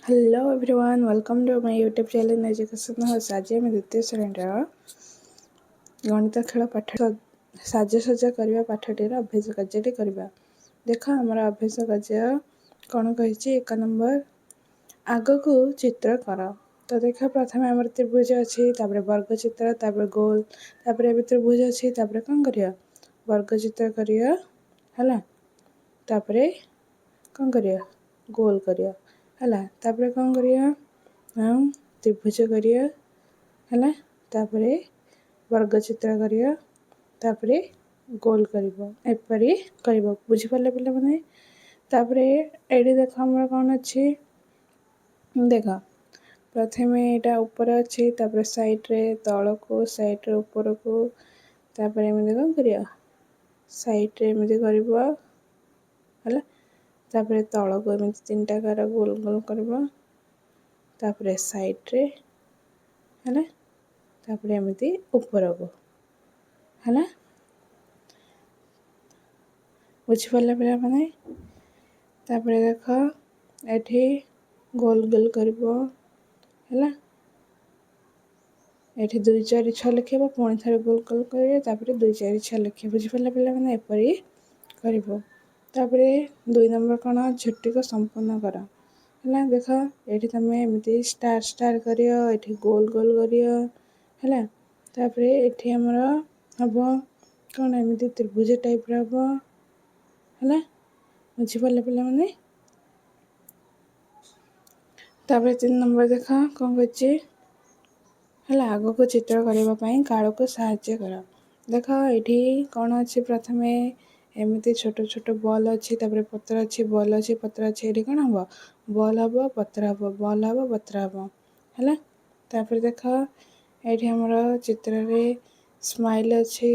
Hello everyone, welcome to my YouTube channel education house. आज आम द्वितीय श्रेणी गणित खेल पाठ साजसज्जा करने पाठटीर अभ्यास कार्य करवा। देख आमर अभ्यास कार्य कौन कही। 1 नंबर आग को चित्र कर। तो देख प्रथम आम त्रिभुज अच्छी, वर्ग चित्र, तापर गोल, तापर त्रिभुज अच्छी, कौन कर वर्ग चित्र करिया है, तापर कौन करिया गोल करिया है, तापर कौन करिया त्रिभुज करिया है, तापर वर्ग चित्र करिया, तापर गोल करिवो एपरी करिवो। बुझी पाले पिला माने। तापर एडी देख हमर कौन अच्छी, देख प्रथमे एटा ऊपर अच्छी, तापर साइड रे तल को, साइड रे ऊपर को, तापर एमि कौन करिया साइड रे एमि करिवो है, तापर तल को एमि 3टा कार गोल गोल करिवो, तापर साइड रे है, तापर एमि ऊपर को है। बुझी पाले पिला माने। तापर देख एठी गोल गोल करिवो है, एठी 2 4 6 लिखिबो, पुणी थरे गोल गोल करिवो, तापर 2 4 6 लिखिबो। बुझी पाले पिला माने एपरी करिवो। तापर 2 नंबर कौन झुट्टी को संपूर्ण कर है। देख ये तुम एमती स्टार स्टार करियो, एठी गोल गोल करियो है, तापर एठी हमर हम कौन एमती त्रिभुज टाइप हम है। बुझी पाले पिला माने। तापर 3 नंबर देख कौन करछि है, आग को चित्र करने काल को साहाय्य कर। देख ये कौन अच्छी, प्रथमे एमती छोट छोट बॉल अच्छी, तापर पत्र अच्छी, बॉल अच्छी, पत्र अच्छी, ये कौन हम बॉल हम पत्र हम, बॉल हम पत्र हम है। तापर देख ये हमर चित्र रे स्माइल अच्छी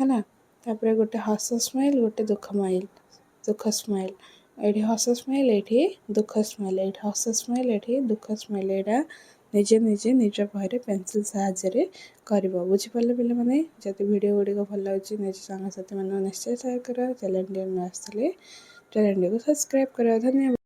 है, तापर गोटे हस स्माइल, गोटे दुख स्माइल, ये हस स्माइल, ये दुख स्माइल, ये हस स्माइल, ये दुख स्माइल, यहाँ निजे निजे निज बहरे पेनसिल साहाय्य कर। बुझीपारे पिला माने। जदि वीडियो गुड़िक भल लगे निज सांगसाथी मान निश्चय शेयर कर। चैनल टी आसले चैनल को सब्सक्राइब कर। धन्यवाद।